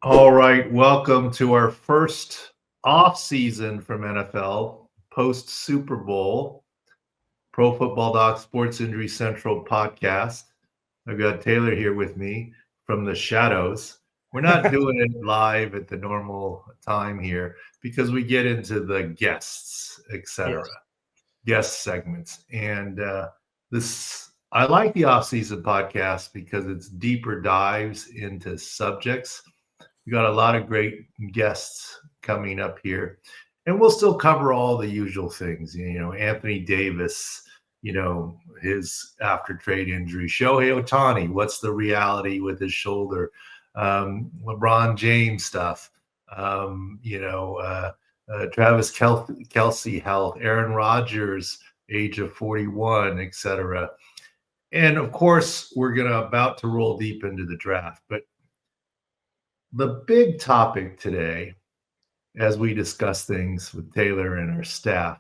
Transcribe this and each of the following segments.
All right, welcome to our first off season from NFL post Super Bowl Pro Football Doc Sports Injury Central podcast. I've got Taylor here with me from the shadows. We're not doing it live at the normal time here because we get into the guests, etc. Yes. Guest segments, and this I like the off season podcast because it's deeper dives into subjects. We got a lot of great guests coming up here, and we'll still cover all the usual things. Anthony Davis, his after trade injury, Shohei Ohtani, what's the reality with his shoulder, LeBron James stuff, Travis Kelsey health, Aaron Rodgers, age of 41, etc. And of course, we're about to roll deep into the draft, but the big topic today, as we discuss things with Taylor and our staff,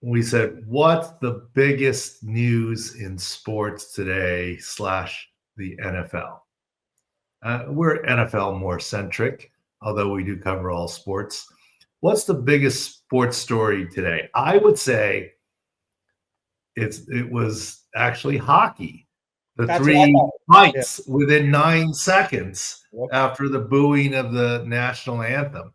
we said, what's the biggest news in sports today / the NFL? We're NFL more centric, although we do cover all sports. What's the biggest sports story today? I would say it was actually hockey. The That's what I three thought. Yeah. fights within 9 seconds Yep. after the booing of the national anthem.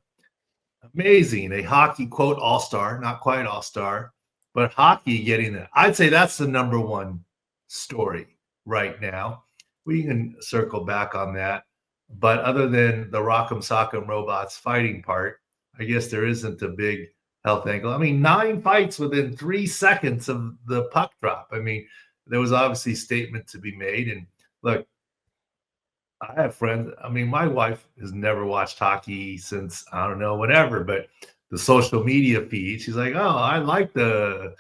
Amazing. A hockey quote all-star, not quite all-star, but hockey getting it. I'd say that's the number one story right now. We can circle back on that. But other than the Rock'em Sock'em Robots fighting part, I guess there isn't a big health angle. I mean, 9 fights within 3 seconds of the puck drop. I mean, there was obviously a statement to be made. And look, I have friends. I mean, my wife has never watched hockey since, I don't know, whatever, but the social media feed, she's like, oh, I like I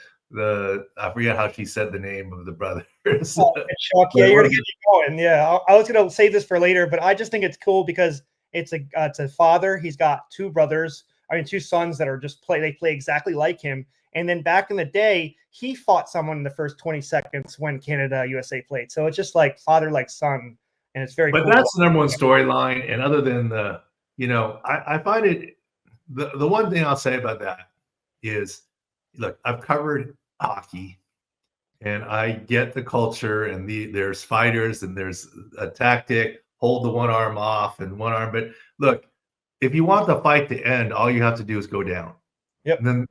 forget how she said the name of the brothers. Oh, it's Chuck. Yeah, you're gonna get me going. Yeah, I was gonna save this for later, but I just think it's cool because it's a father. He's got 2 brothers. I mean, 2 sons that are they play exactly like him. And then back in the day, he fought someone in the first 20 seconds when Canada USA played. So it's just like father like son, and it's very But cool. that's the number one storyline. And other than I find it, the one thing I'll say about that is, look, I've covered hockey and I get the culture and there's fighters and there's a tactic, hold the one arm off and one arm. But look, if you want the fight to end, all you have to do is go down. Yep. And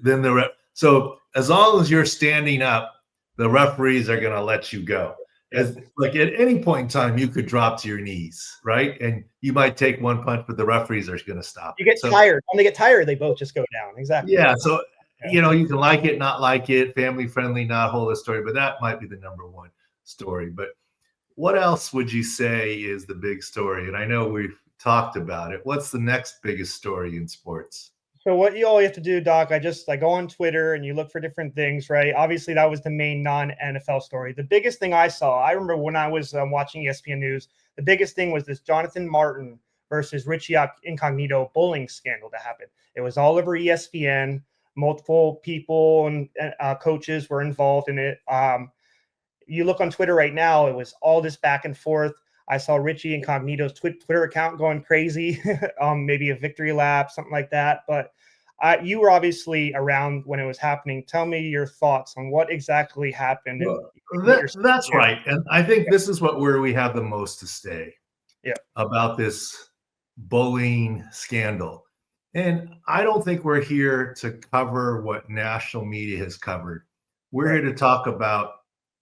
then so as long as you're standing up, the referees are going to let you go. As like at any point in time, you could drop to your knees, right? And you might take one punch, but the referees are going to stop. You get tired. When they get tired, they both just go down. Exactly. Yeah. So, you can like it, not like it, family friendly, not whole the story, but that might be the number one story. But what else would you say is the big story? And I know we've talked about it. What's the next biggest story in sports? So what you all have to do, Doc, I go on Twitter and you look for different things, right? Obviously, that was the main non-NFL story. The biggest thing I saw, I remember when I was watching ESPN News, the biggest thing was this Jonathan Martin versus Richie Incognito bullying scandal that happened. It was all over ESPN. Multiple people and coaches were involved in it. You look on Twitter right now, it was all this back and forth. I saw Richie Incognito's Twitter account going crazy, maybe a victory lap, something like that. But you were obviously around when it was happening. Tell me your thoughts on what exactly happened. Well, that's right. And I think this is where we have the most to say about this bullying scandal. And I don't think we're here to cover what national media has covered. We're here to talk about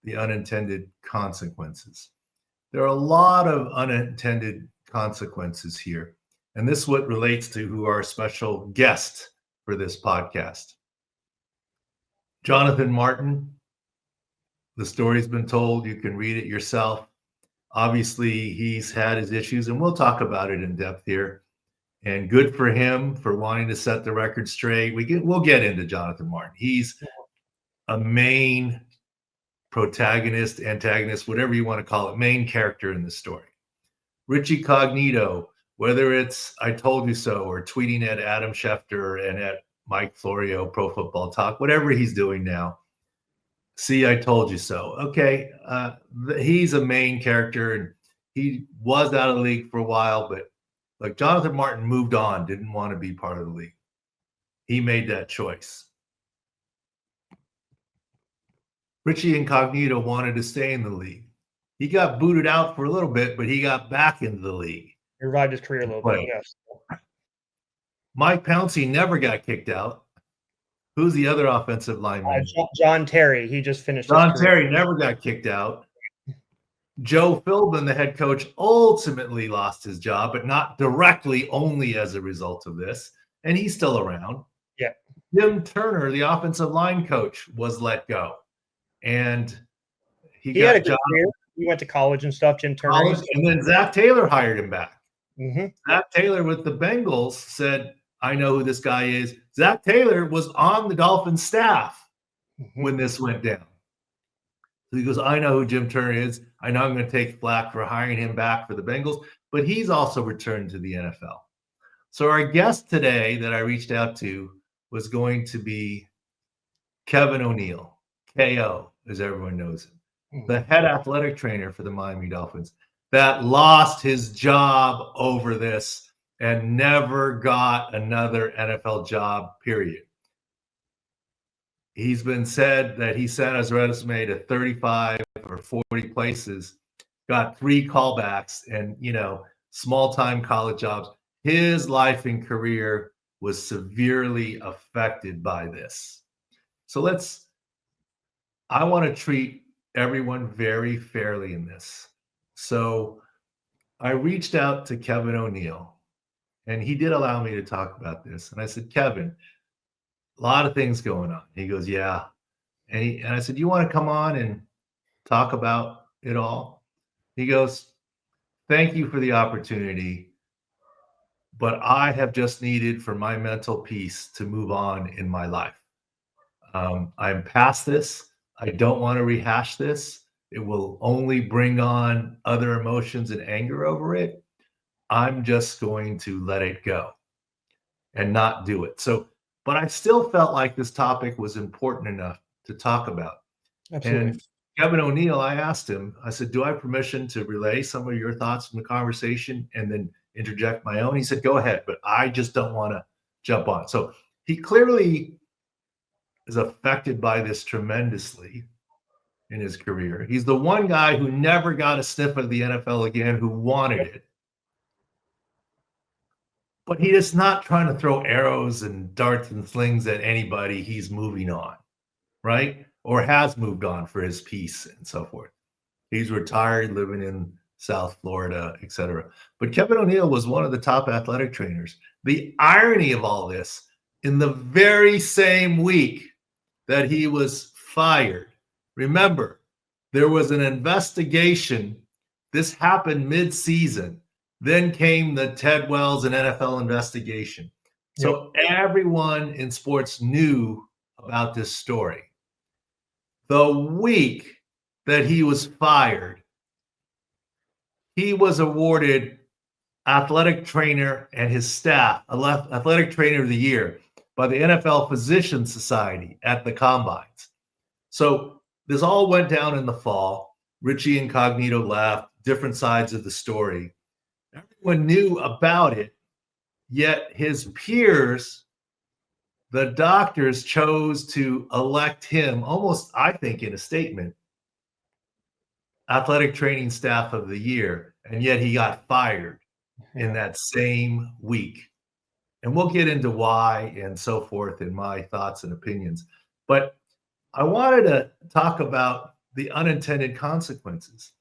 the unintended consequences. There are a lot of unintended consequences here. And this is what relates to who our special guest for this podcast. Jonathan Martin. The story's been told. You can read it yourself. Obviously, he's had his issues, and we'll talk about it in depth here. And good for him for wanting to set the record straight. We'll get into Jonathan Martin. He's a main protagonist, antagonist, whatever you want to call it, main character in the story. Richie Incognito, whether it's I told you so or tweeting at Adam Schefter and at Mike Florio, Pro Football Talk, whatever he's doing now. See, I told you so. Okay, he's a main character, and he was out of the league for a while, but like Jonathan Martin moved on, didn't want to be part of the league. He made that choice. Richie Incognito wanted to stay in the league. He got booted out for a little bit, but he got back into the league. He revived his career a little bit, yes. Mike Pouncey never got kicked out. Who's the other offensive lineman? John Terry. He just finished. John Terry never got kicked out. Joe Philbin, the head coach, ultimately lost his job, but not directly, only as a result of this. And he's still around. Yeah. Jim Turner, the offensive line coach, was let go. And he had a good career. He went to college and stuff, Jim Turner. And then Zach Taylor hired him back. Mm-hmm. Zach Taylor with the Bengals said, I know who this guy is. Zach Taylor was on the Dolphins staff when this went down. So he goes, I know who Jim Turner is. I know I'm going to take flack for hiring him back for the Bengals, but he's also returned to the NFL. So our guest today that I reached out to was going to be Kevin O'Neill, KO, as everyone knows him, the head athletic trainer for the Miami Dolphins that lost his job over this and never got another NFL job, period. He's been said that he sent his resume to 35 or 40 places, got 3 callbacks and, small-time college jobs. His life and career was severely affected by this. So I want to treat everyone very fairly in this. So I reached out to Kevin O'Neill, and he did allow me to talk about this. And I said, Kevin, a lot of things going on. He goes, yeah. And I said, you want to come on and talk about it all? He goes, thank you for the opportunity, but I have just needed for my mental peace to move on in my life. I'm past this. I don't want to rehash this. It will only bring on other emotions and anger over it. I'm just going to let it go and not do it. But I still felt like this topic was important enough to talk about. Absolutely. And Kevin O'Neill, I asked him, I said, do I have permission to relay some of your thoughts from the conversation and then interject my own? He said, go ahead, but I just don't want to jump on. So he clearly is affected by this tremendously in his career. He's the one guy who never got a sniff of the NFL again, who wanted it. But he is not trying to throw arrows and darts and slings at anybody. He's moving on, right? Or has moved on for his peace and so forth. He's retired, living in South Florida, etc. But Kevin O'Neill was one of the top athletic trainers. The irony of all this, in the very same week that he was fired, remember, there was an investigation. This happened mid-season. Then came the Ted Wells and NFL investigation. So everyone in sports knew about this story. The week that he was fired, he was awarded athletic trainer and his staff, athletic trainer of the year by the NFL Physicians Society at the Combines. So this all went down in the fall. Richie Incognito left, different sides of the story. Everyone knew about it, yet his peers, the doctors, chose to elect him, almost, I think, in a statement, athletic training staff of the year, and yet he got fired in that same week. And we'll get into why and so forth in my thoughts and opinions. But I wanted to talk about the unintended consequences.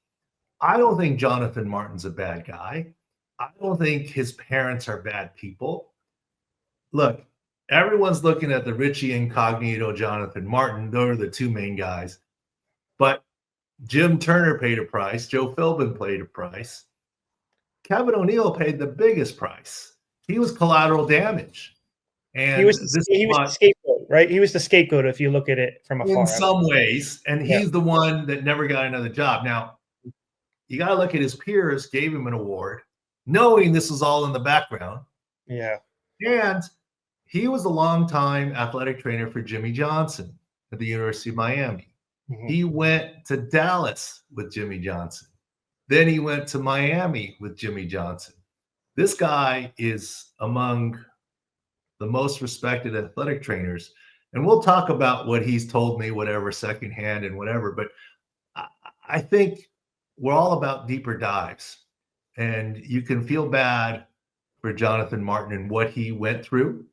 I don't think Jonathan Martin's a bad guy. I don't think his parents are bad people. Look, everyone's looking at the Richie Incognito, Jonathan Martin. Those are the two main guys. But Jim Turner paid a price. Joe Philbin paid a price. Kevin O'Neill paid the biggest price. He was collateral damage. And he was the scapegoat, right? He was the scapegoat if you look at it from afar. In some ways. And he's the one that never got another job. Now, you got to look at his peers, gave him an award, knowing this was all in the background. Yeah. And he was a longtime athletic trainer for Jimmy Johnson at the University of Miami. Mm-hmm. He went to Dallas with Jimmy Johnson. Then he went to Miami with Jimmy Johnson. This guy is among the most respected athletic trainers. And we'll talk about what he's told me, whatever, secondhand and whatever. But I think we're all about deeper dives. And you can feel bad for Jonathan Martin and what he went through.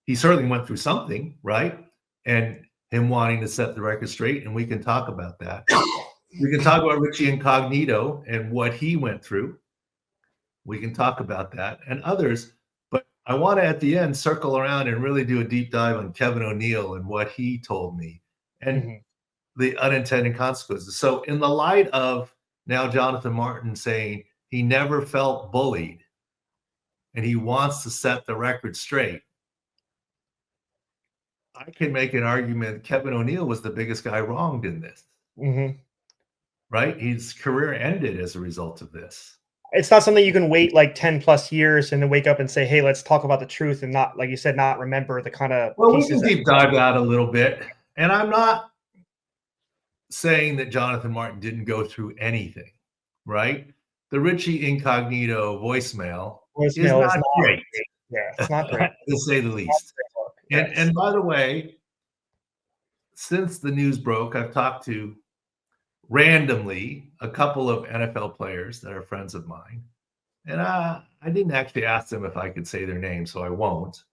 He certainly went through something, right? And him wanting to set the record straight. And we can talk about that. We can talk about Richie Incognito and what he went through. We can talk about that and others. But I want to, at the end, circle around and really do a deep dive on Kevin O'Neill and what he told me and the unintended consequences. So in the light of now Jonathan Martin saying he never felt bullied and he wants to set the record straight, I can make an argument Kevin O'Neill was the biggest guy wronged in this. Right? His career ended as a result of this. It's not something you can wait like 10 plus years and then wake up and say, hey, let's talk about the truth and not, like you said, not remember the kind of pieces. We can deep dive that a little bit. And I'm not saying that Jonathan Martin didn't go through anything, right? The Richie Incognito voicemail is not great. Yeah, it's not great. To say the least. And by the way, since the news broke, I've talked to randomly a couple of NFL players that are friends of mine. And I didn't actually ask them if I could say their name, so I won't.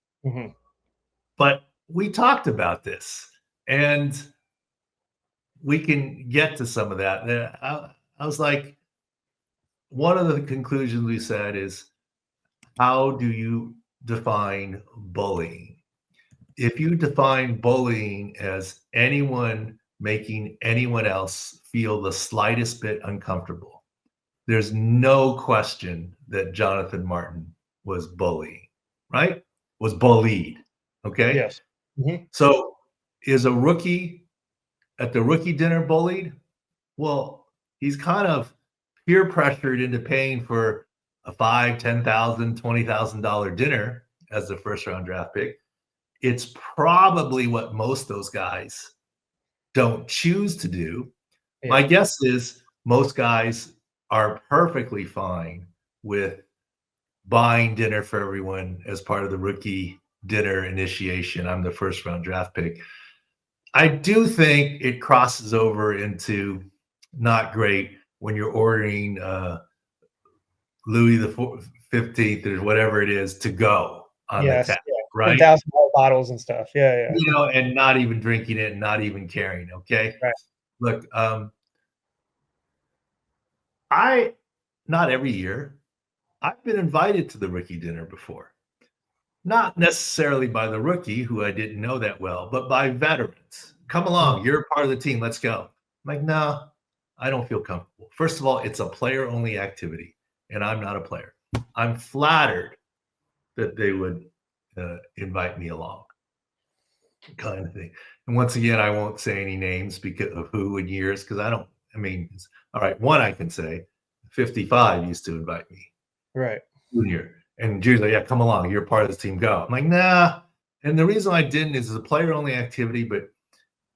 But we talked about this, and we can get to some of that. I was like, one of the conclusions we said is, how do you define bullying? If you define bullying as anyone making anyone else feel the slightest bit uncomfortable, there's no question that Jonathan Martin was bullying, right? Was bullied, okay? Yes. So is a rookie at the rookie dinner bullied? Well, he's kind of peer pressured into paying for a $5,000, $10,000, $20,000 dinner as the first round draft pick. It's probably what most of those guys don't choose to do. My guess is most guys are perfectly fine with buying dinner for everyone as part of the rookie dinner initiation. I'm the first round draft pick. I do think it crosses over into not great when you're ordering Louis the 15th or whatever it is to go on the tab, right? 1,000 bottles and stuff. Yeah. You know, and not even drinking it and not even caring. Okay. Right. Look, not every year, I've been invited to the rookie dinner before. Not necessarily by the rookie, who I didn't know that well, but by veterans. Come along, you're a part of the team, let's go. I'm like, no, I don't feel comfortable. First of all, it's a player-only activity, and I'm not a player. I'm flattered that they would invite me along, kind of thing. And once again, I won't say any names because of who and years, because all right, one I can say, 55 used to invite me. Right. Junior. And Julie's like, yeah, come along. You're part of this team. Go. I'm like, nah. And the reason I didn't is it's a player-only activity. But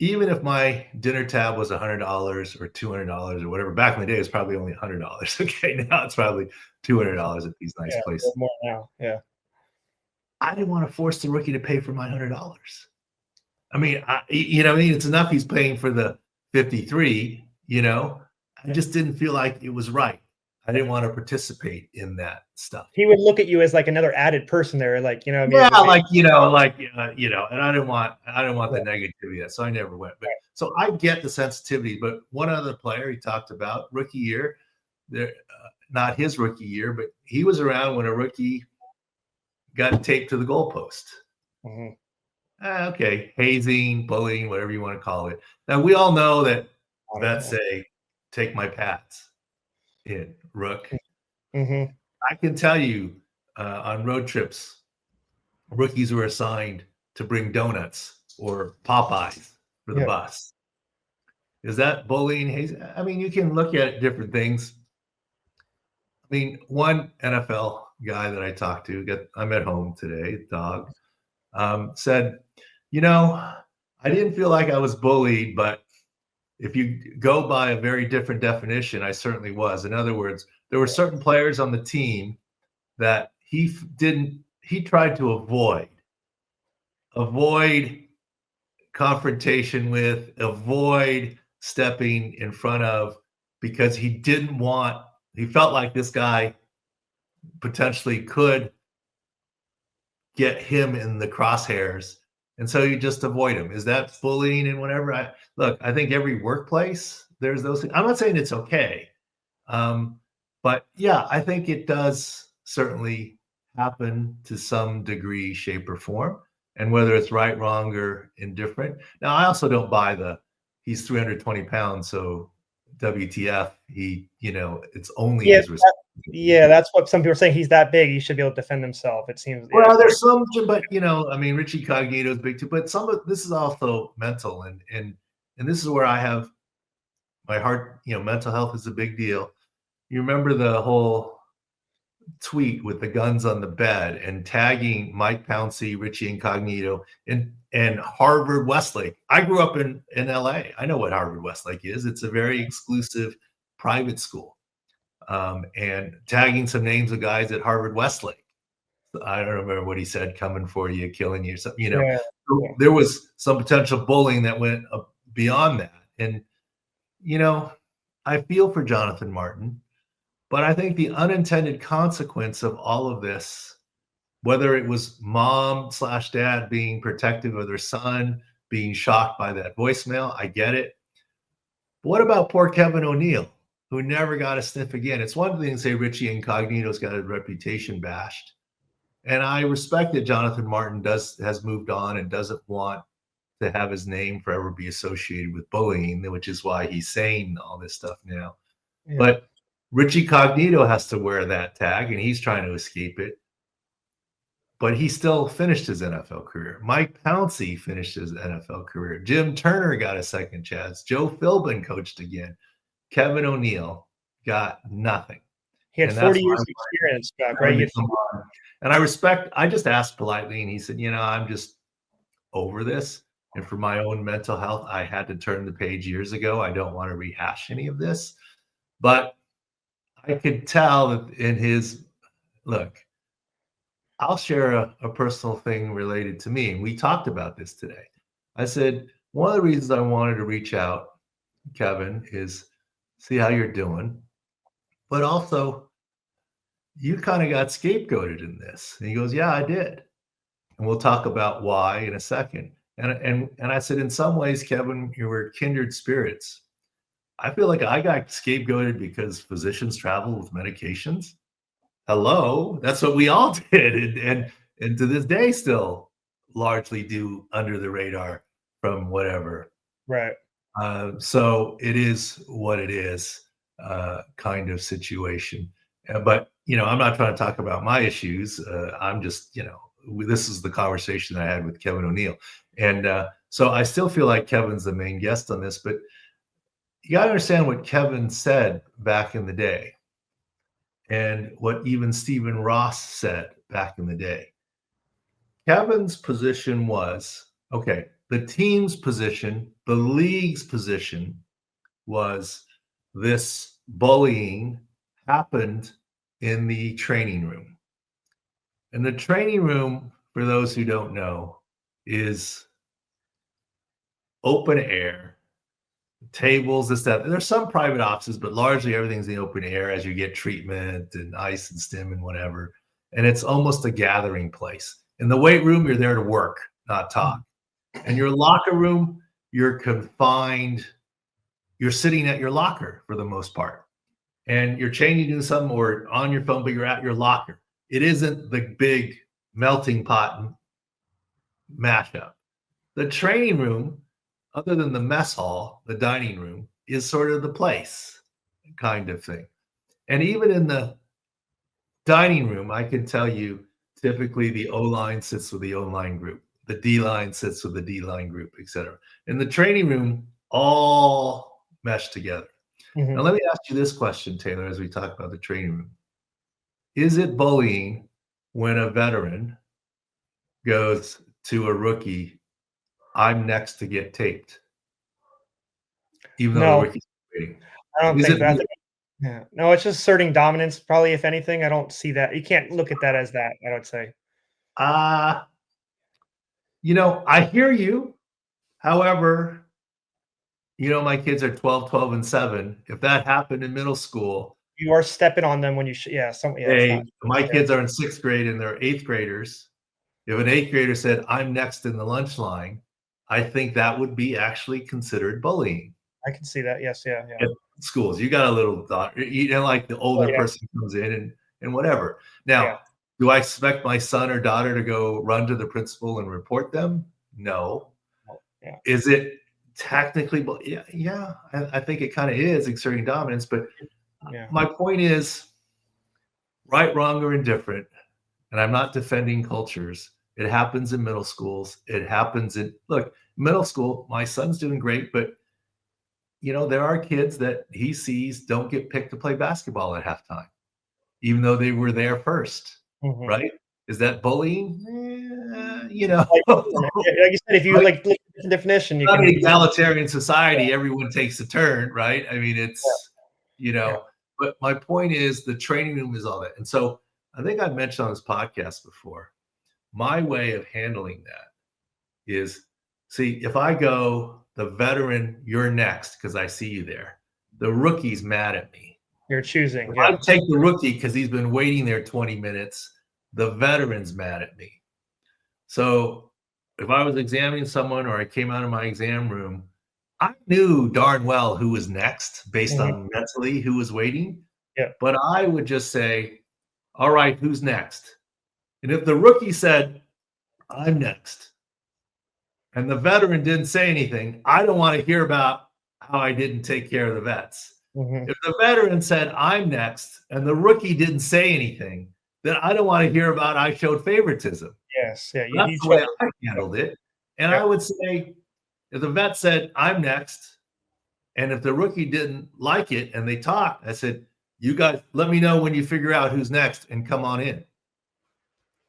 even if my dinner tab was $100 or $200 or whatever, back in the day, it was probably only $100. Okay, now it's probably $200 at these nice places. More now. Yeah. I didn't want to force the rookie to pay for my $100. I mean, it's enough he's paying for the 53. I just didn't feel like it was right. I didn't want to participate in that stuff. He would look at you as like another added person there, like, and I didn't want the negativity. So I never went. But so I get the sensitivity. But one other player he talked about, rookie year, not his rookie year, but he was around when a rookie got taped to the goalpost. Okay, hazing, bullying, whatever you want to call it. Now we all know that vets say, "Take my pads." In Rook. I can tell you on road trips, rookies were assigned to bring donuts or Popeyes for the bus. Is that bullying? I mean, you can look at different things. I mean, one NFL guy that I talked to, I'm at home today, dog, said, I didn't feel like I was bullied, but if you go by a very different definition, I certainly was. In other words, there were certain players on the team that he tried to avoid confrontation with, avoid stepping in front of, because he felt like this guy potentially could get him in the crosshairs. And so you just avoid him. Is that bullying and whatever? I think every workplace, there's those things. I'm not saying it's okay. But yeah, I think it does certainly happen to some degree, shape, or form. And whether it's right, wrong, or indifferent. Now, I also don't buy he's 320 pounds, so WTF, it's only his responsibility. Yeah, that's what some people are saying. He's that big, he should be able to defend himself. It seems. Well, there's some, but Richie Incognito is big too. But some of this is also mental, and this is where I have my heart. Mental health is a big deal. You remember the whole tweet with the guns on the bed and tagging Mike Pouncey, Richie Incognito, and Harvard Westlake. I grew up in LA. I know what Harvard Westlake is. It's a very exclusive private school. And tagging some names of guys at Harvard Westlake. I don't remember what he said, coming for you, killing you, something, Yeah. There was some potential bullying that went beyond that. And, I feel for Jonathan Martin, but I think the unintended consequence of all of this, whether it was mom/dad being protective of their son, being shocked by that voicemail, I get it. But what about poor Kevin O'Neill, who never got a sniff again? It's one thing to say Richie Incognito's got his reputation bashed. And I respect that Jonathan Martin has moved on and doesn't want to have his name forever be associated with bullying, which is why he's saying all this stuff now. Yeah. But Richie Incognito has to wear that tag, and he's trying to escape it. But he still finished his NFL career. Mike Pouncey finished his NFL career. Jim Turner got a second chance. Joe Philbin coached again. Kevin O'Neill got nothing. He had 40 years of experience, right? And I just asked politely, and he said, I'm just over this. And for my own mental health, I had to turn the page years ago. I don't want to rehash any of this. But I could tell that in his look, I'll share a personal thing related to me. And we talked about this today. I said, one of the reasons I wanted to reach out, Kevin, is see how you're doing. But also, you kind of got scapegoated in this. And he goes, yeah, I did. And we'll talk about why in a second. And I said, in some ways, Kevin, you were kindred spirits. I feel like I got scapegoated because physicians travel with medications. Hello, that's what we all did. And to this day still largely do under the radar from whatever. Right. So it is what it is, kind of situation. But, I'm not trying to talk about my issues. I'm just, this is the conversation I had with Kevin O'Neill. And so I still feel like Kevin's the main guest on this, but you got to understand what Kevin said back in the day and what even Stephen Ross said back in the day. Kevin's position was, okay, the team's position, the league's position was this bullying happened in the training room. And the training room, for those who don't know, is open air, tables, this, that. There's some private offices, but largely everything's in the open air as you get treatment and ice and stim and whatever. And it's almost a gathering place. In the weight room, you're there to work, not talk. In your locker room, you're confined. You're sitting at your locker for the most part. And you're changing into something or on your phone, but you're at your locker. It isn't the big melting pot mashup. The training room, other than the mess hall, the dining room, is sort of the place kind of thing. And even in the dining room, I can tell you, typically the O-line sits with the O-line group. The D-line sits with the D-line group, et cetera. In the training room, all mesh together. Mm-hmm. Now, let me ask you this question, Taylor, as we talk about the training room. Is it bullying when a veteran goes to a rookie, I'm next to get taped? even though the No, rookies are waiting. I don't Is think it? that. Yeah. No, it's just asserting dominance, probably, if anything. I don't see that. You can't look at that as that, I would say. Uh, I hear you. However, my kids are 12, 12, and 7. If that happened in middle school, You are stepping on them when you yeah, it's not my fair. kids are in 6th grade and they're 8th graders. If an 8th grader said, I'm next in the lunch line, I think that would be actually considered bullying. I can see that. Yes, yeah. At schools, you got a little thought, like the older yeah. person comes in and whatever. Now, Yeah. do I expect my son or daughter to go run to the principal and report them? No. Yeah. Is it technically? Yeah. I think it kind of is exerting dominance. But my point is, right, wrong, or indifferent, and I'm not defending cultures. It happens in middle schools. It happens in middle school. My son's doing great, but there are kids that he sees don't get picked to play basketball at halftime, even though they were there first. Mhm. Right? Is that bullying? Like you said, if you right? like the definition, you not can. an egalitarian society. Everyone takes a turn, right? I mean, it's But my point is, the training room is all that, and so I think I've mentioned on this podcast before. My way of handling that is, see, if I go, the veteran, you're next because I see you there. The rookie's mad at me. You're choosing. If I take the rookie because he's been waiting there 20 minutes, the veteran's mad at me. So if I was examining someone or I came out of my exam room, I knew darn well who was next based on mentally who was waiting. Yeah. But I would just say, all right, who's next? And if the rookie said, I'm next, and the veteran didn't say anything, I don't want to hear about how I didn't take care of the vets. If the veteran said, I'm next, and the rookie didn't say anything, then I don't want to hear about I showed favoritism. Yes. Yeah. That's the way I handled it. And I would say, if the vet said, I'm next, and if the rookie didn't like it and they talked, I said, you guys, let me know when you figure out who's next and come on in.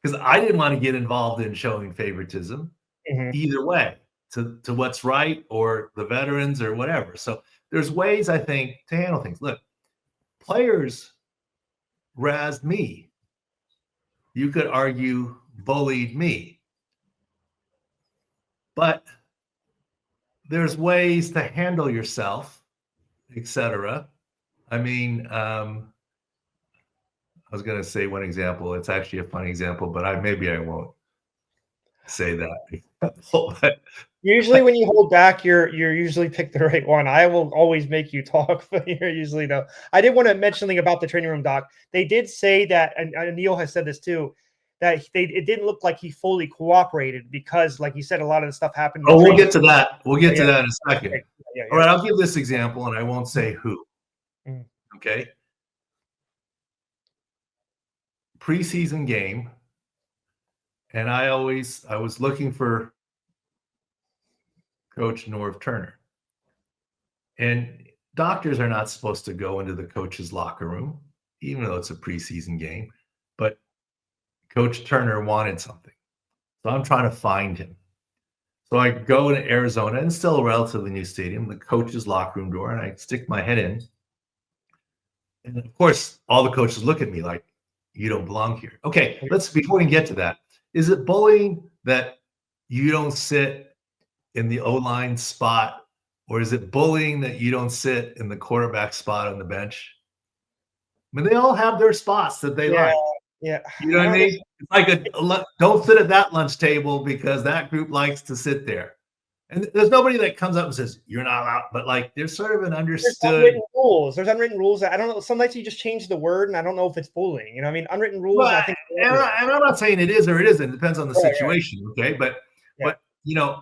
Because I didn't want to get involved in showing favoritism either way to what's right or the veterans or whatever. So there's ways, I think, to handle things. Look, players razzed me. You could argue bullied me. But there's ways to handle yourself, etc. I mean, I was going to say one example. It's actually a funny example, but maybe I won't say that. But usually when you hold back, you're usually pick the right one. I will always make you talk, but you're usually no. I did want to mention something about the training room, Doc. They did say that, and Neil has said this too, that it didn't look like he fully cooperated because, like you said, a lot of the stuff happened. Oh, we'll get to that. We'll get to that in a second. All right, I'll give this example, and I won't say who. Okay. Preseason game, and I was looking for Coach Norv Turner. And doctors are not supposed to go into the coach's locker room, even though it's a preseason game. But Coach Turner wanted something. So I'm trying to find him. So I go to Arizona, and it's still a relatively new stadium, the coach's locker room door, and I stick my head in. And of course, all the coaches look at me like, you don't belong here. Okay, before we get to that, is it bullying that you don't sit in the O-line spot, or is it bullying that you don't sit in the quarterback spot on the bench? I mean, they all have their spots that they like. Yeah. You know what I mean? It's like don't sit at that lunch table because that group likes to sit there. And there's nobody that comes up and says, you're not allowed. But like, there's sort of an understood. There's unwritten rules. I don't know. Some nights you just change the word, and I don't know if it's bullying. You know what I mean? Unwritten rules. Well, I think. And I'm not saying it is or it isn't. It depends on the situation. Okay. But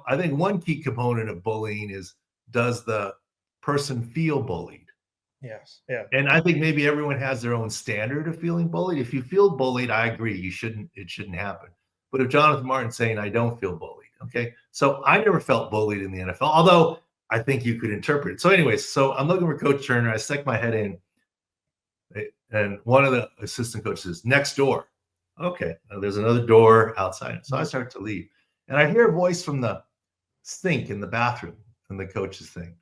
I think one key component of bullying is, does the person feel bullied? Yes. Yeah. And I think maybe everyone has their own standard of feeling bullied. If you feel bullied, I agree. It shouldn't happen. But if Jonathan Martin's saying, I don't feel bullied. Okay. So I never felt bullied in the NFL, although I think you could interpret it. So anyways, so I'm looking for Coach Turner. I stick my head in, and one of the assistant coaches says, next door. Okay. There's another door outside. So I start to leave. And I hear a voice from the sink in the bathroom, from the coach's thing.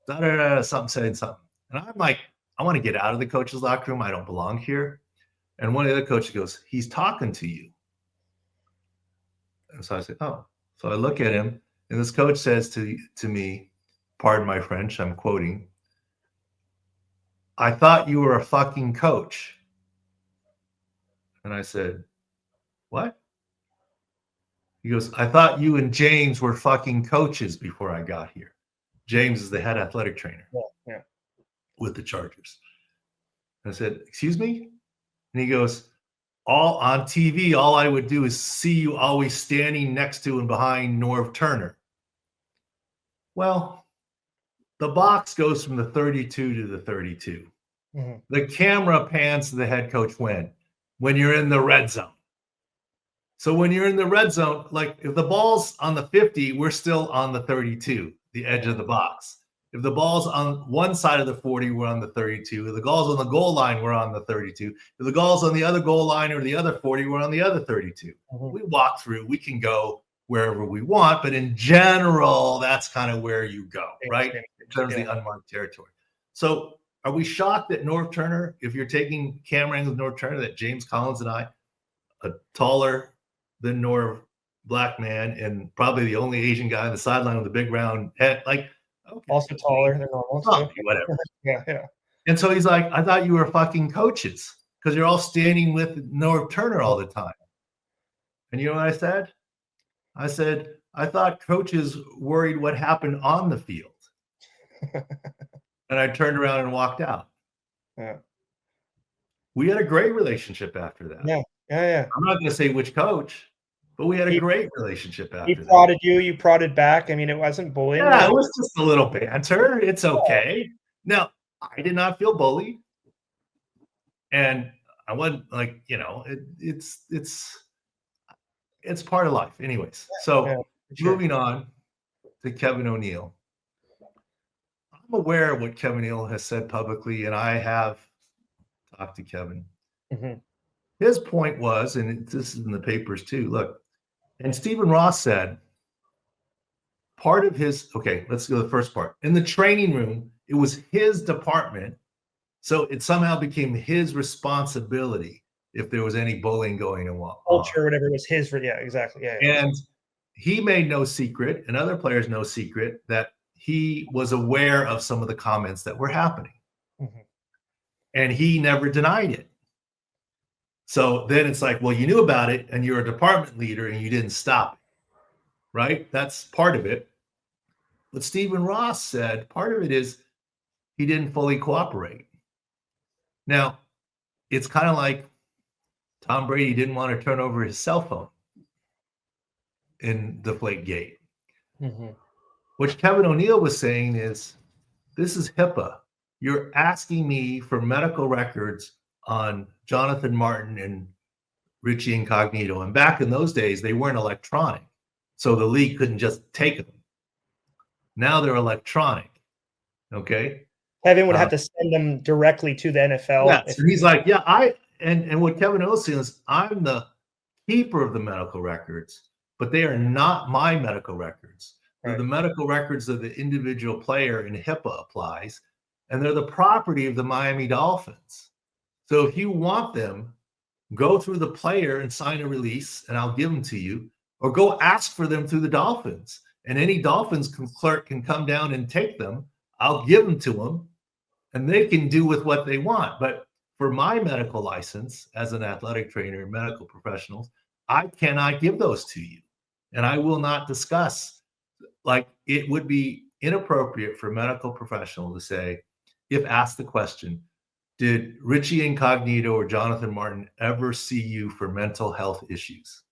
something saying something. And I'm like, I want to get out of the coach's locker room. I don't belong here. And one of the other coaches goes, he's talking to you. And so I said, oh. So I look at him, and this coach says to me, pardon my French, I'm quoting, I thought you were a fucking coach. And I said, what? He goes, I thought you and James were fucking coaches before I got here. James is the head athletic trainer with the Chargers. I said, excuse me? And he goes, all on TV, all I would do is see you always standing next to and behind Norv Turner. Well, the box goes from the 32 to the 32. Mm-hmm. The camera pans to the head coach when you're in the red zone. So when you're in the red zone, like if the ball's on the 50, we're still on the 32, the edge of the box. If the ball's on one side of the 40, we're on the 32. If the ball's on the goal line, we're on the 32. If the ball's on the other goal line or the other 40, we're on the other 32. Mm-hmm. We walk through, we can go wherever we want, but in general, that's kind of where you go, right? In terms of the unmarked territory. So are we shocked that Norv Turner, if you're taking camera angles with Norv Turner, that James Collins and I, a taller than Norv black man and probably the only Asian guy on the sideline with a big round head, like, okay. Also taller than normal. Oh, whatever. Yeah. And so he's like, I thought you were fucking coaches because you're all standing with Norv Turner all the time. And you know what I said? I said, I thought coaches worried what happened on the field. And I turned around and walked out. Yeah. We had a great relationship after that. Yeah. I'm not going to say which coach, but we had a great relationship after that. He prodded you, you prodded back. I mean, it wasn't bullying. Yeah, it was just a little banter. It's okay. Now, I did not feel bullied. And I wasn't like, it's part of life. Anyways, so moving on to Kevin O'Neill. I'm aware of what Kevin O'Neill has said publicly, and I have talked to Kevin. Mm-hmm. His point was, and this is in the papers too, look, and Stephen Ross said, part of his, okay, let's go to the first part. In the training room, it was his department, so it somehow became his responsibility if there was any bullying going on. Culture, whatever, it was his, yeah, exactly. Yeah. And he made no secret, and other players no secret, that he was aware of some of the comments that were happening. Mm-hmm. And he never denied it. So then it's like, well, you knew about it and you're a department leader and you didn't stop it, right? That's part of it. But Stephen Ross said part of it is he didn't fully cooperate. Now, it's kind of like Tom Brady didn't want to turn over his cell phone in Deflategate. Mm-hmm. What Kevin O'Neill was saying is, this is HIPAA. You're asking me for medical records on Jonathan Martin and Richie Incognito. And back in those days, they weren't electronic. So the league couldn't just take them. Now they're electronic. Okay. Kevin would have to send them directly to the NFL. Yes. And he's like, yeah, and what Kevin O'Neill is saying is, I'm the keeper of the medical records, but they are not my medical records. Right. They're the medical records of the individual player, and HIPAA applies. And they're the property of the Miami Dolphins. So if you want them, go through the player and sign a release, and I'll give them to you, or go ask for them through the Dolphins. And any Dolphins clerk can come down and take them. I'll give them to them, and they can do with what they want. But for my medical license as an athletic trainer and medical professionals, I cannot give those to you. And I will not discuss. Like, it would be inappropriate for a medical professional to say, if asked the question, did Richie Incognito or Jonathan Martin ever see you for mental health issues?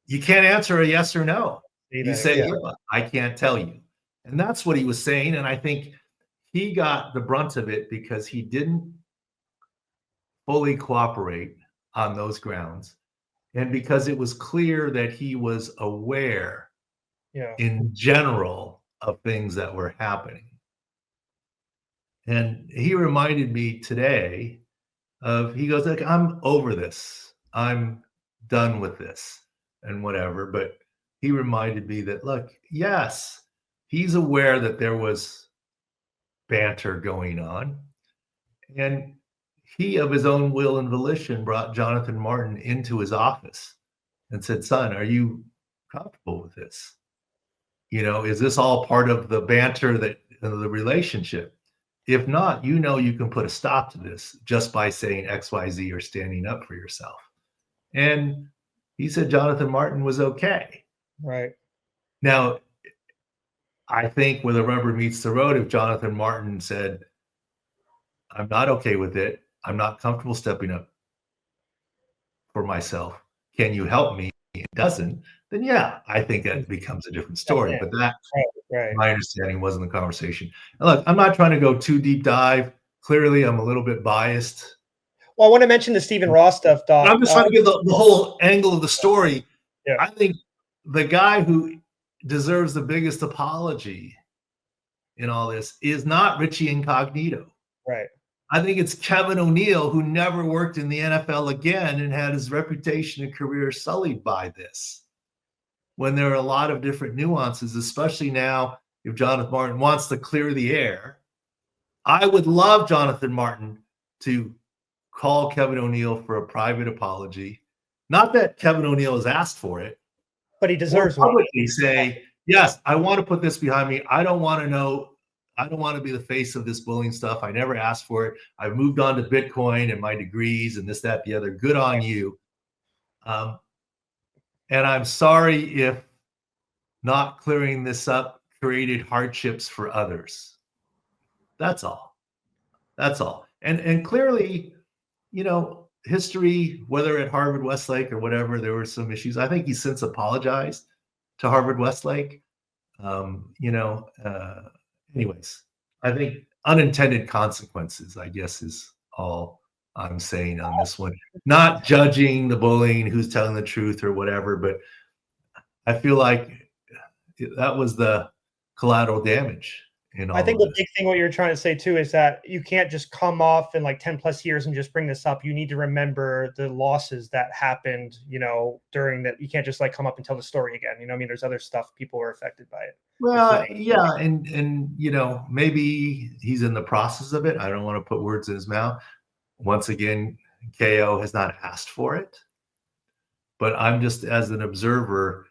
You can't answer a yes or no. You say, yeah, I can't tell you. And that's what he was saying. And I think he got the brunt of it because he didn't fully cooperate on those grounds. And because it was clear that he was aware in general of things that were happening. And he reminded me today of, he goes, like, I'm over this. I'm done with this and whatever. But he reminded me that, look, yes, he's aware that there was banter going on, and he, of his own will and volition, brought Jonathan Martin into his office and said, "Son, are you comfortable with this? Is this all part of the banter that the relationship? If not, you can put a stop to this just by saying XYZ or standing up for yourself." And he said Jonathan Martin was okay. Right. Now, I think where the rubber meets the road, if Jonathan Martin said, "I'm not okay with it, I'm not comfortable stepping up for myself, can you help me?" It doesn't, then yeah, I think that becomes a different story. But that, right. my understanding, wasn't the conversation. And look, I'm not trying to go too deep dive. Clearly, I'm a little bit biased. Well, I want to mention the Stephen Ross stuff, Doc. I'm just trying to give the whole angle of the story. Yeah. I think the guy who deserves the biggest apology in all this is not Richie Incognito. Right. I think it's Kevin O'Neill, who never worked in the NFL again and had his reputation and career sullied by this. When there are a lot of different nuances, especially now, if Jonathan Martin wants to clear the air, I would love Jonathan Martin to call Kevin O'Neill for a private apology. Not that Kevin O'Neill has asked for it, but he deserves one. Publicly say, yes, I want to put this behind me. I don't want to know. I don't want to be the face of this bullying stuff. I never asked for it. I've moved on to Bitcoin and my degrees and this, that, the other. Good on you. And I'm sorry if not clearing this up created hardships for others. That's all. That's all. And clearly, history, whether at Harvard Westlake or whatever, there were some issues. I think he's since apologized to Harvard Westlake. Anyways, I think unintended consequences, I guess, is all I'm saying on this one. Not judging the bullying, who's telling the truth or whatever, but I feel like that was the collateral damage. I think the big thing what you're trying to say too is that you can't just come off in like 10 plus years and just bring this up. You need to remember the losses that happened, during that. You can't just like come up and tell the story again. There's other stuff, people were affected by it. Well, yeah. And maybe he's in the process of it. I don't want to put words in his mouth. Once again, KO has not asked for it, but I'm just, as an observer,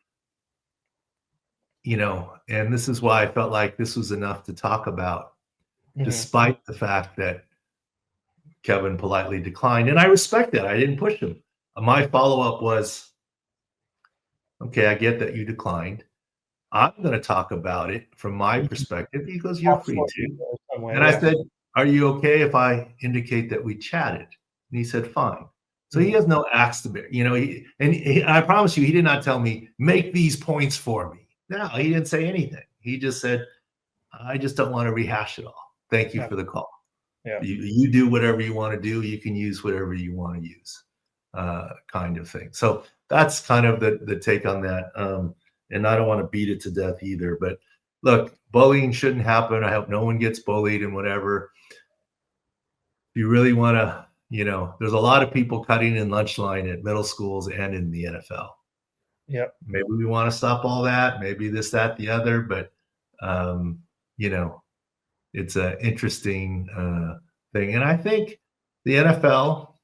and this is why I felt like this was enough to talk about, despite the fact that Kevin politely declined. And I respect that. I didn't push him. My follow-up was, okay, I get that you declined. I'm going to talk about it from my perspective. He goes, you're free to. And I said, are you okay if I indicate that we chatted? And he said, fine. So he has no axe to bear. I promise you, he did not tell me, make these points for me. No, he didn't say anything. He just said, I just don't want to rehash it all. Thank you for the call. Yeah. You do whatever you want to do. You can use whatever you want to use, kind of thing. So that's kind of the take on that. And I don't want to beat it to death either. But look, bullying shouldn't happen. I hope no one gets bullied and whatever. If you really want to, there's a lot of people cutting in lunch line at middle schools and in the NFL. Yep. Maybe we want to stop all that. Maybe this, that, the other. But, it's an interesting thing. And I think the NFL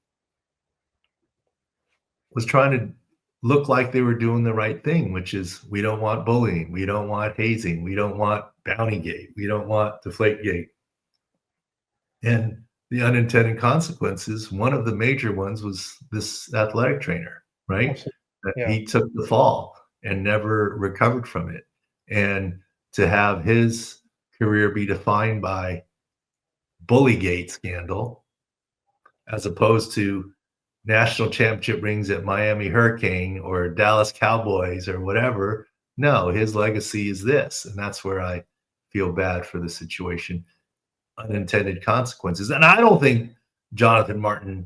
was trying to look like they were doing the right thing, which is, we don't want bullying. We don't want hazing. We don't want Bountygate. We don't want Deflategate. And the unintended consequences, one of the major ones was this athletic trainer, right? Yeah. He took the fall and never recovered from it. And to have his career be defined by Bullygate scandal, as opposed to national championship rings at Miami Hurricane or Dallas Cowboys or whatever. No, his legacy is this. And that's where I feel bad for the situation. Unintended consequences. And I don't think Jonathan Martin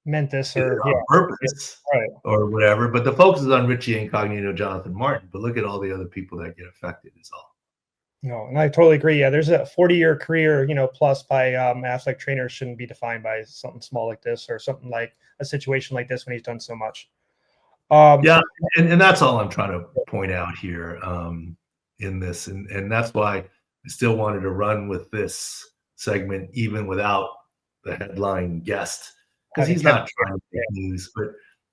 meant this or on purpose or whatever, but the focus is on Richie Incognito, Jonathan Martin. But look at all the other people that get affected is all. No, and I totally agree. Yeah, there's a 40-year career, plus by athletic trainers shouldn't be defined by something small like this or something like a situation like this when he's done so much. And that's all I'm trying to point out here in this. And that's why I still wanted to run with this segment, even without the headline guest, because he's not trying to make news. But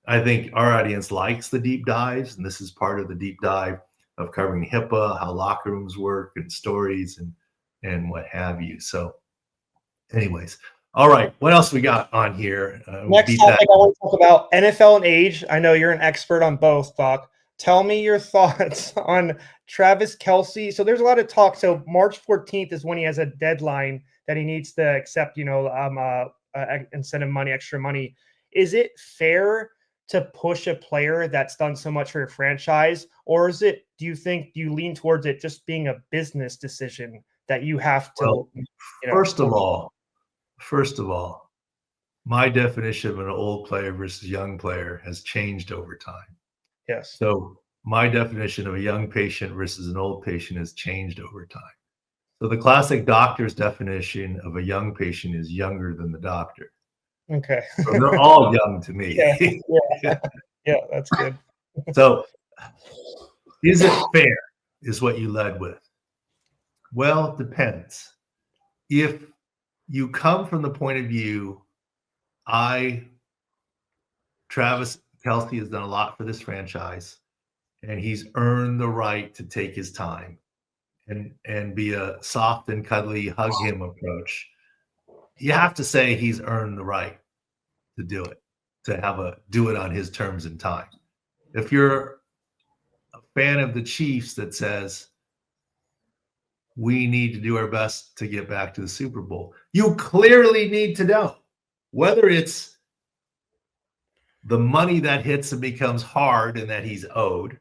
I think our audience likes the deep dives, and this is part of the deep dive of covering HIPAA, how locker rooms work, and stories, and what have you. So, anyways, all right, what else we got on here? Next topic, I want to talk about NFL and age. I know you're an expert on both, Doc. Tell me your thoughts on Travis Kelce. So there's a lot of talk. So March 14th is when he has a deadline that he needs to accept, incentive money, extra money. Is it fair to push a player that's done so much for your franchise? Or do you lean towards it just being a business decision that you have to, First of all, my definition of an old player versus young player has changed over time. Yes. So my definition of a young patient versus an old patient has changed over time. So the classic doctor's definition of a young patient is younger than the doctor. Okay. So they're all young to me. Yeah, that's good. So is it fair is what you led with. Well, it depends. If you come from the point of view, Travis Kelce has done a lot for this franchise, and he's earned the right to take his time and be a soft and cuddly hug him approach. You have to say he's earned the right to do it, to do it on his terms and time. If you're a fan of the Chiefs that says we need to do our best to get back to the Super Bowl, you clearly need to know whether it's the money that hits and becomes hard and that he's owed.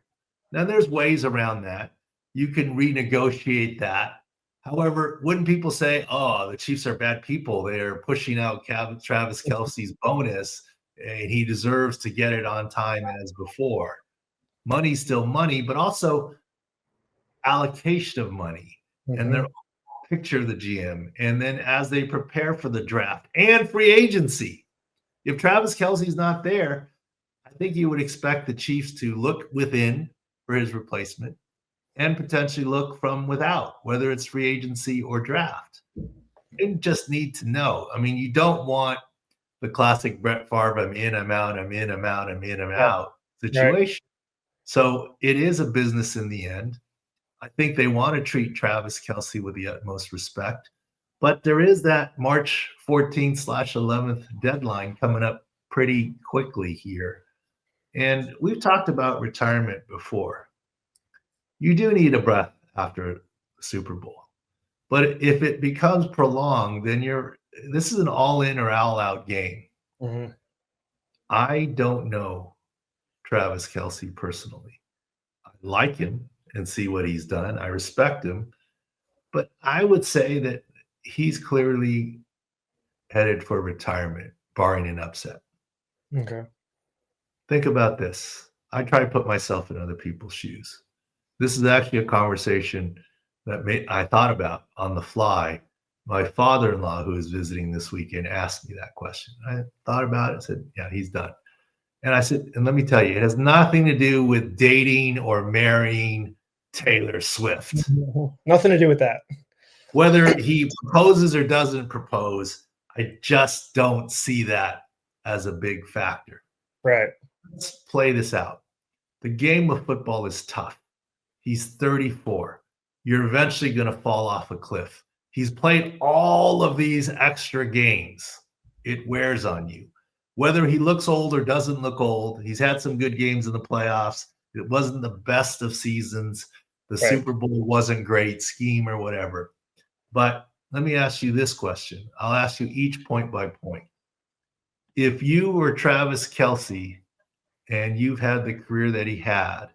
Now, there's ways around that. You can renegotiate that. However, wouldn't people say, oh, the Chiefs are bad people? They're pushing out Travis Kelce's bonus, and he deserves to get it on time as before. Money's still money, but also allocation of money. Mm-hmm. And their picture of the GM. And then as they prepare for the draft and free agency, if Travis Kelce's not there, I think you would expect the Chiefs to look within for his replacement and potentially look from without, whether it's free agency or draft. You just need to know. I mean, you don't want the classic Brett Favre, I'm in, I'm out, I'm in, I'm out, I'm in, I'm out situation. Right. So it is a business in the end. I think they want to treat Travis Kelce with the utmost respect. But there is that March 14th/11th deadline coming up pretty quickly here. And we've talked about retirement before. You do need a breath after the Super Bowl. But if it becomes prolonged, then this is an all-in or all-out game. Mm-hmm. I don't know Travis Kelce personally. I like him and see what he's done. I respect him. But I would say that he's clearly headed for retirement, barring an upset. Okay. Think about this. I try to put myself in other people's shoes. This is actually a conversation that I thought about on the fly. My father-in-law, who is visiting this weekend, asked me that question. I thought about it and said, yeah, he's done. And I said, and let me tell you, it has nothing to do with dating or marrying Taylor Swift. Nothing to do with that. Whether he proposes or doesn't propose, I just don't see that as a big factor. Right. Let's play this out. The game of football is tough. He's 34. You're eventually going to fall off a cliff. He's played all of these extra games. It wears on you. Whether he looks old or doesn't look old, he's had some good games in the playoffs. It wasn't the best of seasons. The right. Super Bowl wasn't great, scheme or whatever. But let me ask you this question. I'll ask you each point by point. If you were Travis Kelce and you've had the career that he had,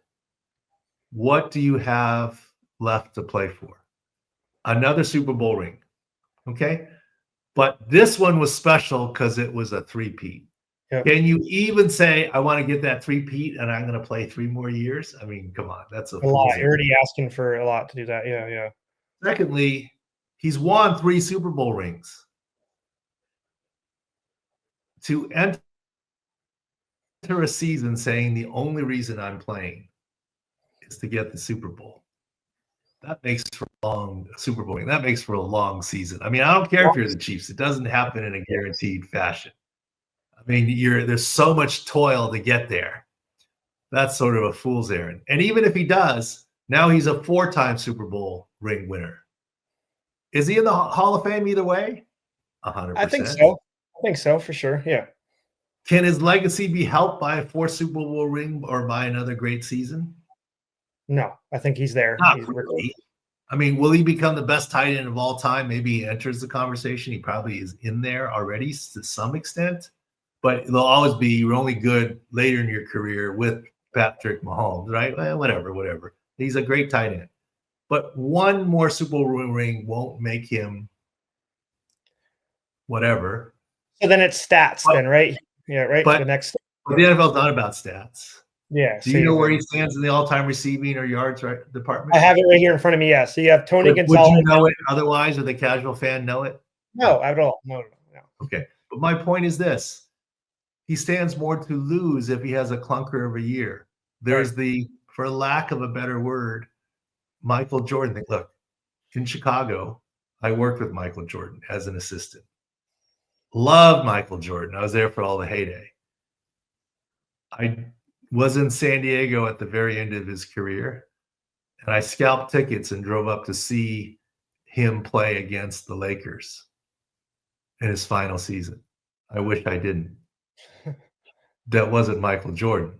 what do you have left to play for? Another Super Bowl ring, okay? But this one was special because it was a three-peat. Yep. Can you even say, I want to get that three-peat and I'm going to play 3 more years? I mean, come on, that's a lot. You're already asking for a lot to do that. Yeah. Secondly, he's won 3 Super Bowl rings. To enter a season saying the only reason I'm playing is to get the Super Bowl. that makes for a long Super Bowl. That makes for a long season. I mean, I don't care if you're the Chiefs. It doesn't happen in a guaranteed fashion. I mean, there's so much toil to get there. That's sort of a fool's errand. And even if he does, now he's a 4-time Super Bowl ring winner. Is he in the Hall of Fame either way? 100%. I think so. I think so for sure. Yeah. Can his legacy be helped by a 4th Super Bowl ring or by another great season? No, I think he's there. Not really. I mean, will he become the best tight end of all time? Maybe he enters the conversation. He probably is in there already to some extent. But they'll always be, you're only good later in your career with Patrick Mahomes, right? Well, whatever. He's a great tight end. But one more Super Bowl ring won't make him whatever. So then it's stats then, right? Yeah, right. But the next. The NFL's not about stats. Yeah. Do you know where he stands in the all-time receiving or yards department? I have it right here in front of me. Yeah. So you have Tony Gonzalez. Would you know it otherwise, or the casual fan know it? No, at all. No. Okay. But my point is this. He stands more to lose if he has a clunker of a year. There's for lack of a better word, Michael Jordan thing. Look, in Chicago, I worked with Michael Jordan as an assistant. Loved Michael Jordan. I was there for all the heyday. I was in San Diego at the very end of his career, and I scalped tickets and drove up to see him play against the Lakers in his final season. I wish I didn't. That wasn't Michael Jordan.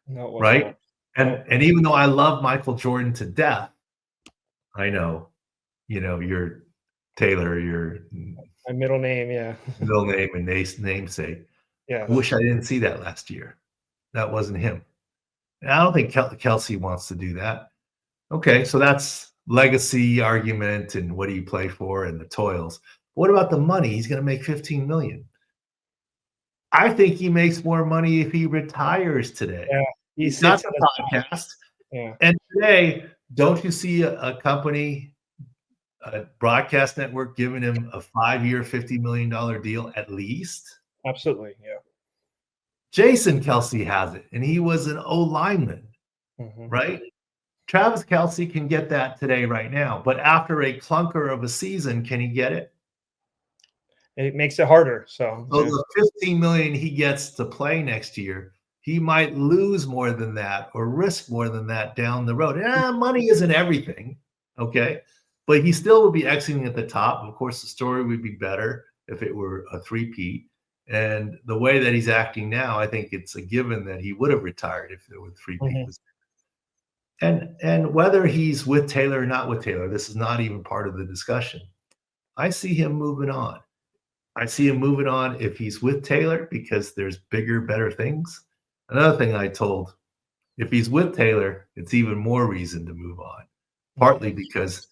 No, it right? Not. And even though I love Michael Jordan to death, I know, you're Taylor, your my middle name, yeah. Middle name and namesake. Yeah. I wish I didn't see that last year. That wasn't him. And I don't think Kelsey wants to do that. Okay, so that's legacy argument and what do you play for and the toils. What about the money? He's going to make $15 million. I think he makes more money if he retires today. Yeah, he's got the podcast. Yeah. And today, don't you see a company, a broadcast network, giving him a 5-year, $50 million deal at least? Absolutely, yeah. Jason Kelsey has it, and he was an O lineman, right? Travis Kelsey can get that today right now, but after a clunker of a season, can he get it? It makes it harder. So the $15 million he gets to play next year, he might lose more than that or risk more than that down the road. Money isn't everything, okay? But he still would be exiting at the top. Of course, the story would be better if it were a three-peat. And the way that he's acting now, I think it's a given that he would have retired if there were three-peat. And whether he's with Taylor or not with Taylor, this is not even part of the discussion. I see him moving on. I see him moving on if he's with Taylor because there's bigger, better things. Another thing I told, if he's with Taylor, it's even more reason to move on. Partly because,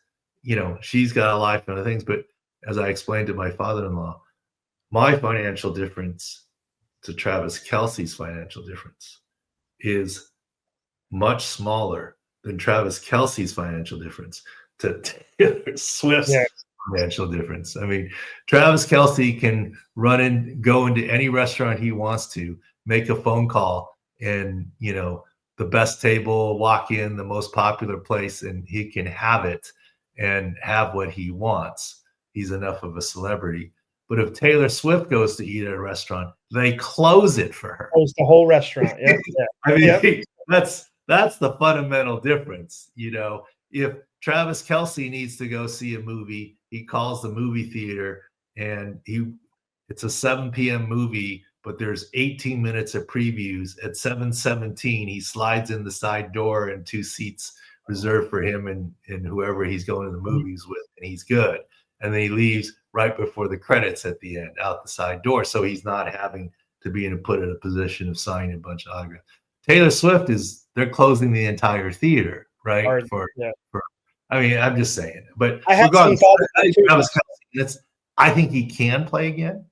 she's got a life and other things. But as I explained to my father-in-law, my financial difference to Travis Kelsey's financial difference is much smaller than Travis Kelsey's financial difference to Taylor Swift's financial difference. I mean, Travis Kelsey can go into any restaurant he wants to, make a phone call, and the best table, walk in the most popular place, and he can have it and have what he wants. He's enough of a celebrity. But if Taylor Swift goes to eat at a restaurant, they close it for her. Close the whole restaurant. Yeah. I mean, that's the fundamental difference. If Travis Kelsey needs to go see a movie, he calls the movie theater, and it's a 7 p.m. movie, but there's 18 minutes of previews. At 7:17, he slides in the side door and 2 seats reserved for him and whoever he's going to the movies with, and he's good. And then he leaves right before the credits at the end, out the side door, so he's not having to be put in a position of signing a bunch of autographs. Taylor Swift they're closing the entire theater, right? I mean, I'm just saying. But regardless, I think he can play again.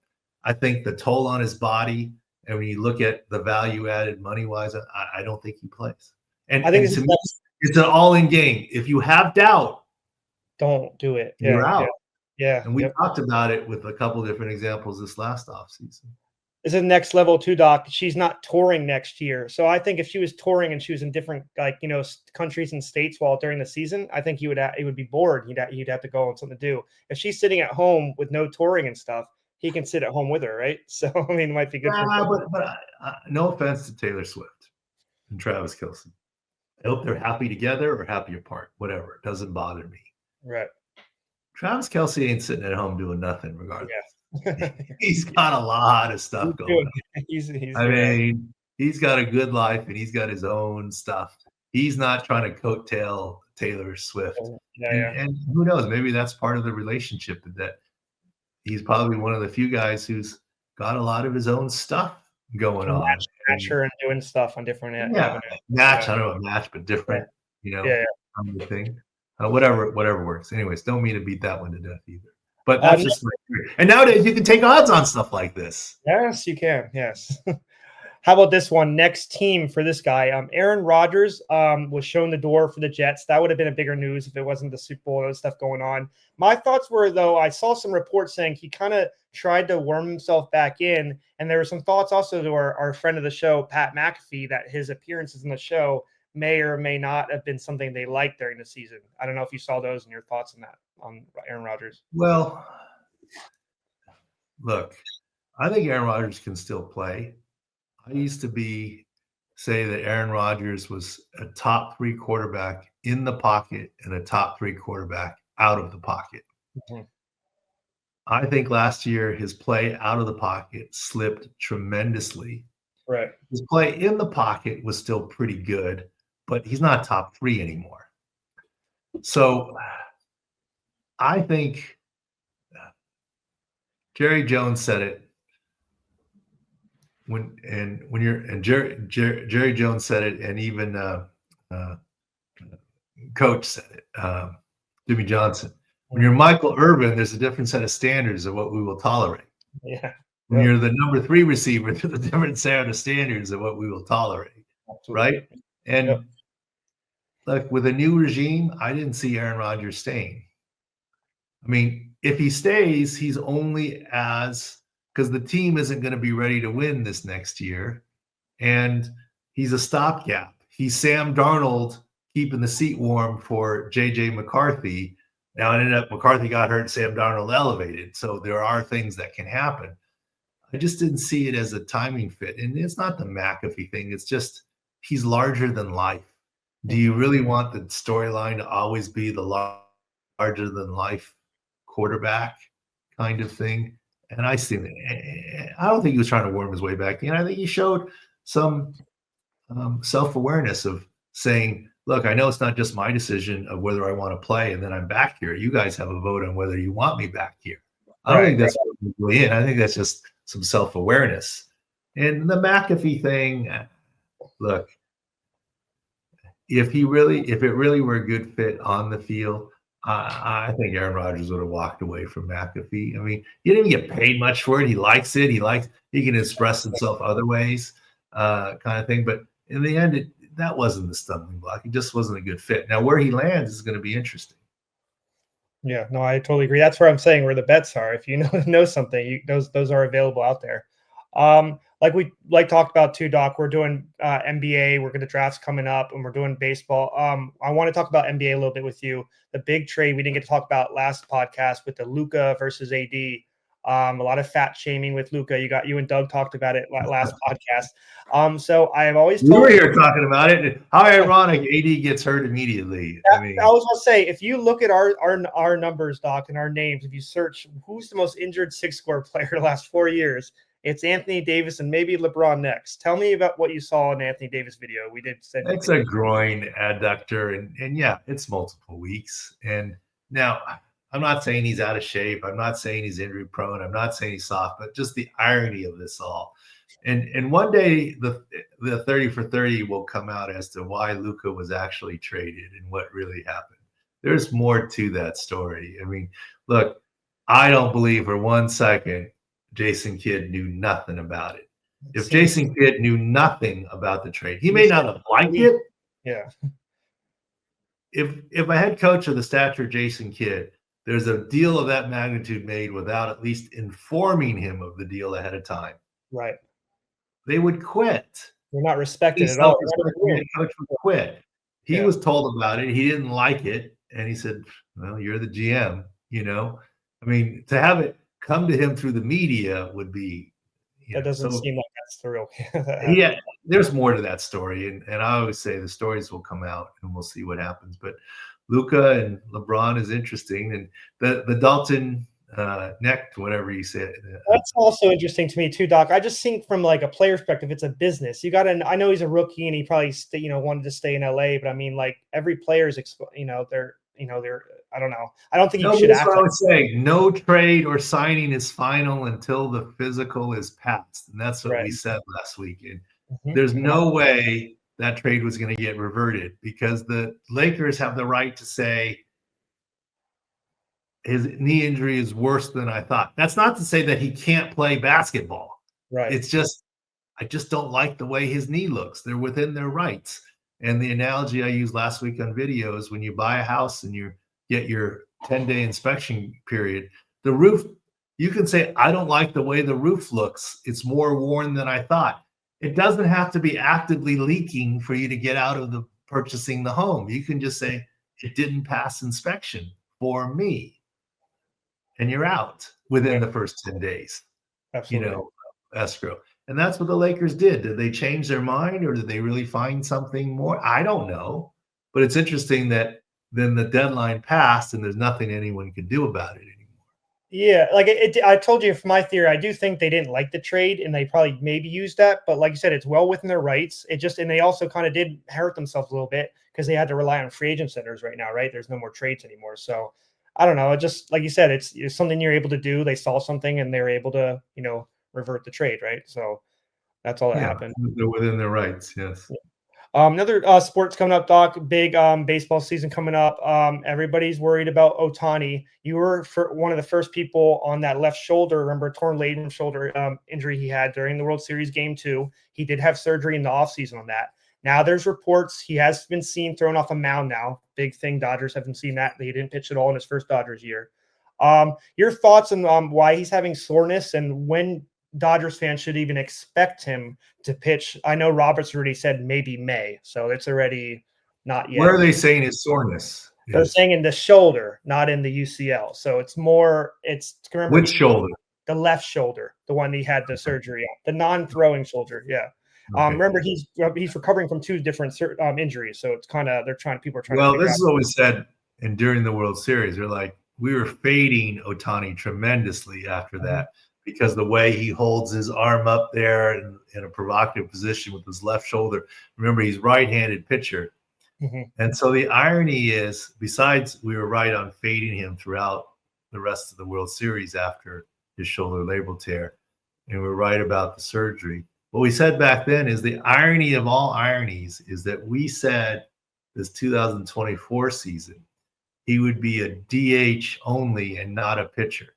I think the toll on his body, and when you look at the value added money wise, I don't think he plays. And I think to me, it's an all-in game. If you have doubt, don't do it. You're out. Yeah. And we talked about it with a couple different examples this last offseason. This is next level too, Doc. She's not touring next year. So I think if she was touring and she was in different, like, countries and states while during the season, I think he would be bored. He'd have to go on something to do. If she's sitting at home with no touring and stuff, he can sit at home with her, right? So, I mean, it might be good for him. But no offense to Taylor Swift and Travis Kelce. I hope they're happy together or happy apart, whatever. It doesn't bother me. Right. Travis Kelce ain't sitting at home doing nothing regardless. Yeah. He's got a lot of stuff going on. I mean, he's got a good life and he's got his own stuff. He's not trying to coattail Taylor Swift. And who knows, maybe that's part of the relationship, that he's probably one of the few guys who's got a lot of his own stuff going on. Match her and doing stuff on different avenues. I don't know a match, but different, kind of thing. Whatever works. Anyways, don't mean to beat that one to death either. But that's just my theory. And nowadays you can take odds on stuff like this. Yes, you can. Yes. How about this one? Next team for this guy. Aaron Rodgers was shown the door for the Jets. That would have been a bigger news if it wasn't the Super Bowl and other stuff going on. My thoughts were, though, I saw some reports saying he kind of tried to worm himself back in. And there were some thoughts also to our friend of the show, Pat McAfee, that his appearances in the show may or may not have been something they liked during the season. I don't know if you saw those and your thoughts on that, on Aaron Rodgers. Well, look, I think Aaron Rodgers can still play. I used to say that Aaron Rodgers was a top 3 quarterback in the pocket and a top 3 quarterback out of the pocket. Mm-hmm. I think last year his play out of the pocket slipped tremendously. Right. His play in the pocket was still pretty good, but he's not top 3 anymore. So I think Jerry Jones said it. Jerry Jones said it, and even Coach said it, Jimmy Johnson. When you're Michael Irvin, there's a different set of standards of what we will tolerate. Yeah. When you're the number 3 receiver, there's a different set of standards of what we will tolerate. Absolutely. Right? And look, with a new regime, I didn't see Aaron Rodgers staying. I mean, if he stays, he's only because the team isn't going to be ready to win this next year. And he's a stopgap. He's Sam Darnold keeping the seat warm for J.J. McCarthy. Now, it ended up McCarthy got hurt, Sam Darnold elevated. So there are things that can happen. I just didn't see it as a timing fit. And it's not the McAfee thing. It's just he's larger than life. Do you really want the storyline to always be the larger than life quarterback kind of thing? And I don't think he was trying to worm his way back in. I think he showed some self-awareness of saying, look, I know it's not just my decision of whether I want to play and then I'm back here. You guys have a vote on whether you want me back here. I don't think that's really it. I think that's just some self-awareness. And the McAfee thing, look, if it really were a good fit on the field, I think Aaron Rodgers would have walked away from McAfee. I mean, he didn't even get paid much for it. He likes it. He can express himself other ways, kind of thing. But in the end, that wasn't the stumbling block. It just wasn't a good fit. Now, where he lands is going to be interesting. Yeah, no, I totally agree. That's where I'm saying where the bets are. If you know something, those are available out there. Like we talked about too, Doc, we're doing NBA. We're going to drafts coming up, and we're doing baseball. I want to talk about NBA a little bit with you. The big trade we didn't get to talk about last podcast with the Luka versus AD. A lot of fat shaming with Luka. You and Doug talked about it last podcast. So I have always told you were here talking about it. How ironic AD gets hurt immediately. I was going to say, if you look at our numbers, Doc, and our names, if you search who's the most injured six-score player the last 4 years, it's Anthony Davis and maybe LeBron next. Tell me about what you saw in the Anthony Davis video. We did send it's a groin adductor, and yeah, it's multiple weeks. And now I'm not saying he's out of shape. I'm not saying he's injury prone. I'm not saying he's soft, but just the irony of this all. And one day the 30 for 30 will come out as to why Luka was actually traded and what really happened. There's more to that story. I mean, look, I don't believe for 1 second Jason Kidd knew nothing about it. If Jason Kidd knew nothing about the trade, he may not have liked it. Yeah. If a head coach of the stature of Jason Kidd, there's a deal of that magnitude made without at least informing him of the deal ahead of time. Right. they would quit. They're not Any respected at all. self-respecting head coach would quit. He Yeah. was told about it. He didn't like it, and he said, "Well, you're the GM." You know, I mean, to have it come to him through the media would be, That doesn't so seem like that's the real. yeah. There's more to that story, and I always say the stories will come out, and we'll see what happens. But Luka and LeBron is interesting, and the Dalton neck, whatever you said. That's also interesting to me too, Doc. I just think from like a player perspective, it's a business. You got to. I know he's a rookie and he probably wanted to stay in LA, but I mean, like every player is, they're. I don't know. I don't think you No, should that's act what I like. was saying. No trade or signing is final until the physical is passed, and that's what Right. we said last week. And Mm-hmm. there's no way that trade was going to get reverted because the Lakers have the right to say his knee injury is worse than I thought. That's not to say that he can't play basketball. Right. It's just I just don't like the way his knee looks. They're within their rights. And the analogy I used last week on video is when you buy a house and you get your 10-day inspection period, the roof, you can say, I don't like the way the roof looks. It's more worn than I thought. It doesn't have to be actively leaking for you to get out of the purchasing the home. You can just say, it didn't pass inspection for me. And you're out within the first 10 days. Absolutely. Escrow. And that's what the Lakers did. Did they change their mind or did they really find something more? I don't know. But it's interesting that then the deadline passed and there's nothing anyone could do about it anymore. Yeah, like I told you from my theory, I do think they didn't like the trade and they probably maybe used that. But like you said, it's well within their rights. And they also kind of did hurt themselves a little bit because they had to rely on free agent centers right now, right? There's no more trades anymore. So I don't know. It just, like you said, it's something you're able to do. They saw something and they were able to, revert the trade, right? So that's all that happened. They're within their rights, yes. Yeah. Another sports coming up, Doc. Big baseball season coming up. Everybody's worried about Ohtani. You were one of the first people on that left shoulder. Remember, torn labrum shoulder injury he had during the World Series Game 2. He did have surgery in the offseason on that. Now there's reports he has been seen thrown off a mound now. Big thing. Dodgers haven't seen that. They didn't pitch at all in his first Dodgers year. Your thoughts on why he's having soreness and when Dodgers fans should even expect him to pitch? I know Roberts already said maybe May, so it's already not yet. Where are they saying his soreness? They're saying in the shoulder, not in the UCL. So it's more, remember, which shoulder? The left shoulder, the one he had the surgery on, the non-throwing shoulder. Yeah. Okay. Remember, he's recovering from 2 different injuries. So it's kind of, people are trying to. Well, this is what we said, and during the World Series, they're like, we were fading Ohtani tremendously after that. Because the way he holds his arm up there in a provocative position with his left shoulder. Remember, he's right-handed pitcher. And so the irony is, besides we were right on fading him throughout the rest of the World Series after his shoulder labral tear, and we're right about the surgery. What we said back then is the irony of all ironies is that we said this 2024 season, he would be a DH only and not a pitcher.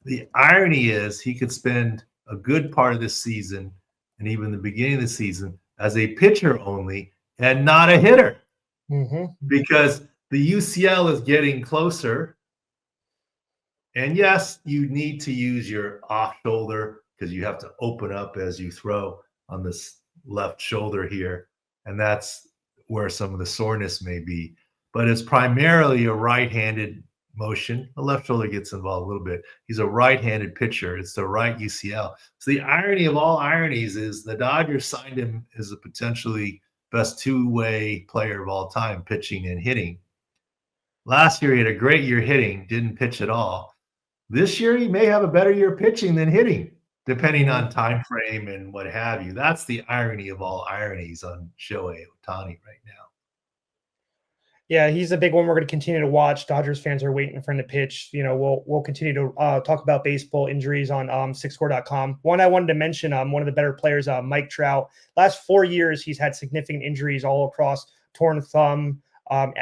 The irony is he could spend a good part of this season and even the beginning of the season as a pitcher only and not a hitter because the UCL is getting closer. And yes, you need to use your off shoulder because you have to open up as you throw on this left shoulder here. And that's where some of the soreness may be. But it's primarily a right-handed motion. The left shoulder gets involved a little bit. He's a right-handed pitcher. It's the right UCL. So the irony of all ironies is the Dodgers signed him as a potentially best two-way player of all time, pitching and hitting. Last year, he had a great year hitting, didn't pitch at all. This year, he may have a better year pitching than hitting, depending on time frame and what have you. That's the irony of all ironies on Shohei Ohtani right now. Yeah, he's a big one we're going to continue to watch. Dodgers fans are waiting for him to pitch. We'll continue to talk about baseball injuries on 6score.com. One I wanted to mention, one of the better players, Mike Trout. Last 4 years, he's had significant injuries all across, torn thumb,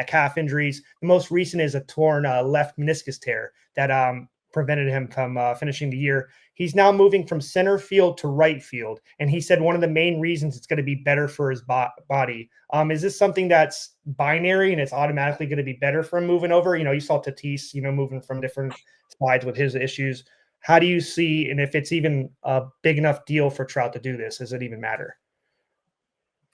calf injuries. The most recent is a torn left meniscus tear that prevented him from finishing the year. He's now moving from center field to right field. And he said one of the main reasons it's going to be better for his body. Is this something that's binary and it's automatically going to be better for him moving over? You saw Tatis, moving from different sides with his issues. How do you see, and if it's even a big enough deal for Trout to do this, does it even matter?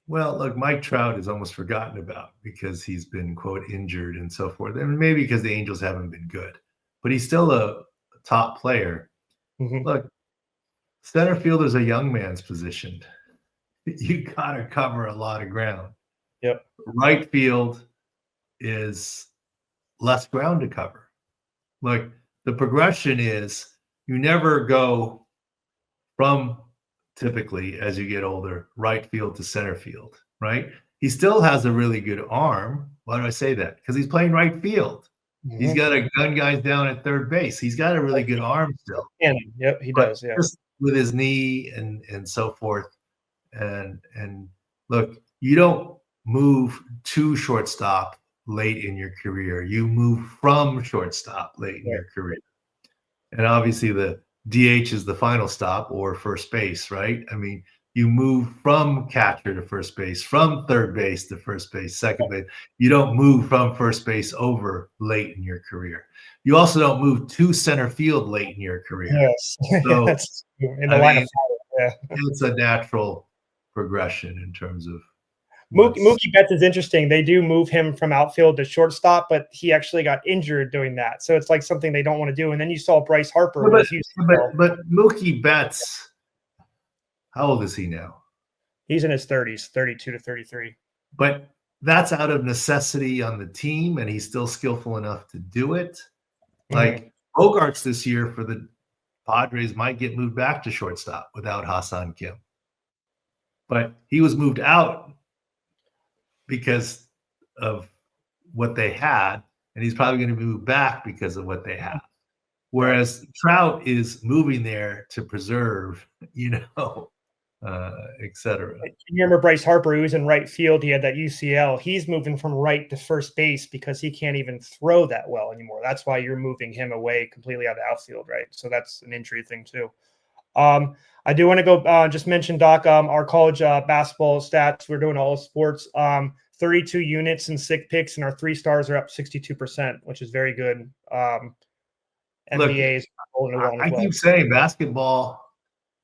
Well, look, Mike Trout is almost forgotten about because he's been, quote, injured and so forth. And maybe because the Angels haven't been good, but he's still a top player. Mm-hmm. Look, center field is a young man's position. You got to cover a lot of ground. Yep. Right field is less ground to cover. Like the progression is you never go from typically as you get older, right field to center field, right? He still has a really good arm. Why do I say that? Because he's playing right field. Mm-hmm. He's got to gun guys down at third base. He's got a really good arm still. Yep, he But does. Yeah. just with his knee and so forth. And look, you don't move to shortstop late in your career. You move from shortstop late in your career. And obviously the DH is the final stop or first base, right? I mean, you move from catcher to first base, from third base to first base, second base. You don't move from first base over late in your career. You also don't move to center field late in your career. Yes. So, that's in the line of fire. Yeah. It's a natural progression in terms of Mookie Betts is interesting. They do move him from outfield to shortstop, but he actually got injured doing that. So it's like something they don't want to do. And then you saw Bryce Harper. But Mookie Betts, how old is he now? He's in his 30s, 32 to 33. But that's out of necessity on the team, and he's still skillful enough to do it. Like Bogarts this year for the Padres might get moved back to shortstop without Hassan Kim. But he was moved out because of what they had, and he's probably going to move back because of what they have. Whereas Trout is moving there to preserve, et cetera. You remember Bryce Harper, who was in right field. He had that UCL. He's moving from right to first base because he can't even throw that well anymore. That's why you're moving him away completely out of the outfield, right? So that's an injury thing too. I do want to go just mention, Doc, our college basketball stats. We're doing all sports. 32 units and sick picks, and our 3 stars are up 62%, which is very good. NBA is holding it on as well. I keep saying basketball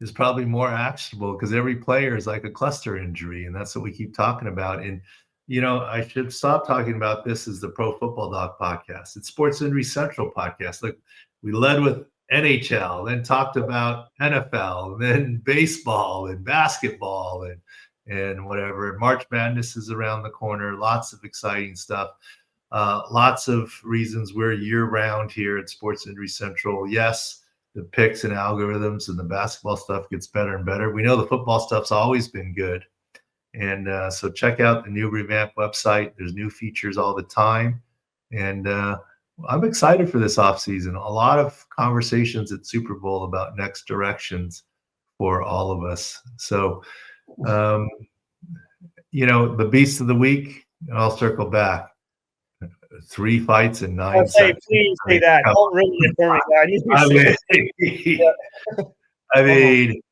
is probably more actionable because every player is like a cluster injury, and that's what we keep talking about. And I should stop talking about this as the Pro Football Doc podcast. It's Sports Injury Central podcast. Look, we led with NHL, then talked about NFL, then baseball and basketball and whatever. March Madness is around the corner. Lots of exciting stuff. Lots of reasons we're year-round here at Sports Injury Central. Yes, the picks and algorithms and the basketball stuff gets better and better. We know the football stuff's always been good. And so check out the new revamped website. There's new features all the time. And I'm excited for this offseason. A lot of conversations at Super Bowl about next directions for all of us. So, the beast of the week, I'll circle back. 3 fights in 9 seconds. Please say that. Don't ruin it for me. I mean,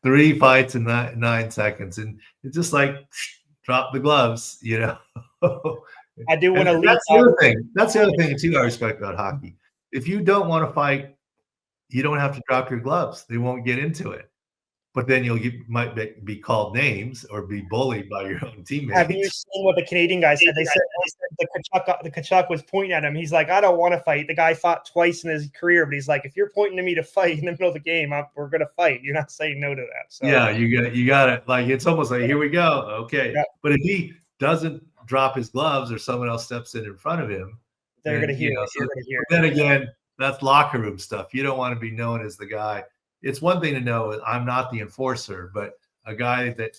3 fights in 9 seconds, and it's just like drop the gloves, I do want to leave. That's the other thing. That's the other thing too I respect about hockey. If you don't want to fight, you don't have to drop your gloves. They won't get into it. But then might be called names or be bullied by your own teammates. Have you seen what the Canadian guy said? They said the Kachuk was pointing at him. He's like, I don't want to fight. The guy fought twice in his career, but he's like, if you're pointing to me to fight in the middle of the game, we're going to fight. You're not saying no to that. So. Yeah, you got it. Like, it's almost like, here we go. Okay. Yeah. But if he doesn't drop his gloves or someone else steps in front of him, they're going to hear. Then again, that's locker room stuff. You don't want to be known as the guy. It's one thing to know I'm not the enforcer, but a guy that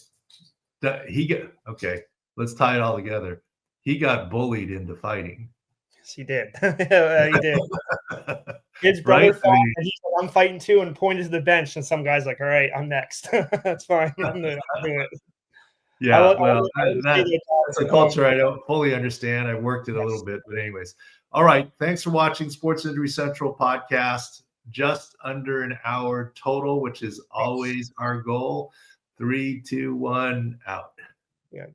let's tie it all together. He got bullied into fighting. Yes, he did. He did. His brother fought, and he said, I'm fighting too, and pointed to the bench, and some guy's like, all right, I'm next. That's fine. I'm doing it. Yeah, that's a culture I don't fully understand. I worked it a little bit, but anyways. All right. Thanks for watching Sports Injury Central podcast. Just under an hour total, which is always our goal. 3, 2, 1, out. Yeah.